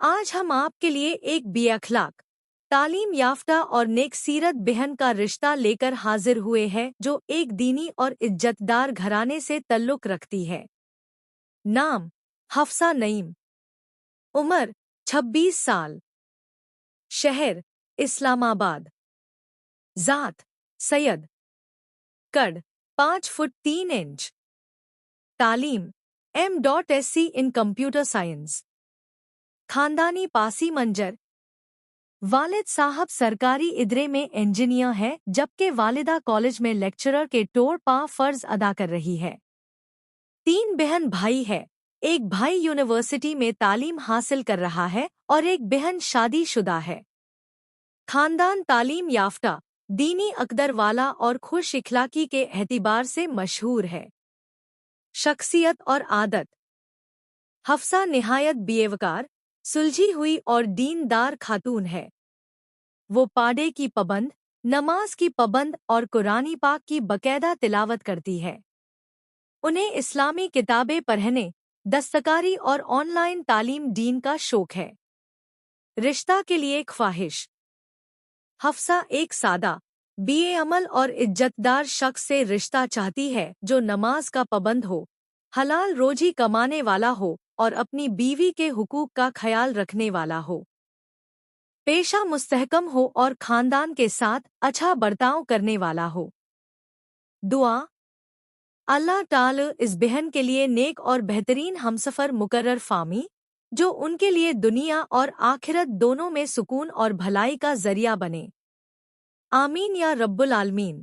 آج ہم آپ کے لیے ایک بے اخلاق، تعلیم یافتہ اور نیک سیرت بہن کا رشتہ لے کر حاضر ہوئے ہیں جو ایک دینی اور عزت دار گھرانے سے تعلق رکھتی ہے۔ نام: حفصہ نعیم۔ عمر: 26 سال۔ شہر: اسلام آباد۔ ذات: سید۔ قد: 5 فٹ 3 انچ۔ تعلیم: M.Sc in Computer Science۔ خاندانی پاسی منظر: والد صاحب سرکاری ادارے میں انجینئر ہے جبکہ والدہ کالج میں لیکچرر کے طور پر فرض ادا کر رہی ہے۔ 3 بہن بھائی ہے، ایک بھائی یونیورسٹی میں تعلیم حاصل کر رہا ہے اور ایک بہن شادی شدہ ہے۔ خاندان تعلیم یافتہ، دینی عقیدہ والا اور خوش اخلاقی کے اعتبار سے مشہور ہے۔ شخصیت اور عادت: حفصہ نہایت بیوقار، سلجھی ہوئی اور دیندار خاتون ہے۔ وہ پردے کی پابند، نماز کی پابند اور قرآن پاک کی باقاعدہ تلاوت کرتی ہے۔ انہیں اسلامی کتابیں پڑھنے، دستکاری اور آن لائن تعلیم دین کا شوق ہے۔ رشتہ کے لیے خواہش: حفصہ ایک سادہ، بے عمل اور عزت دار شخص سے رشتہ چاہتی ہے جو نماز کا پابند ہو، حلال روزی کمانے والا ہو اور اپنی بیوی کے حقوق کا خیال رکھنے والا ہو۔ پیشہ مستحکم ہو اور خاندان کے ساتھ اچھا برتاؤ کرنے والا ہو۔ دعا: اللہ تعالی اس بہن کے لیے نیک اور بہترین ہمسفر مقرر فرمائے جو ان کے لیے دنیا اور آخرت دونوں میں سکون اور بھلائی کا ذریعہ بنے۔ آمین یا رب العالمین۔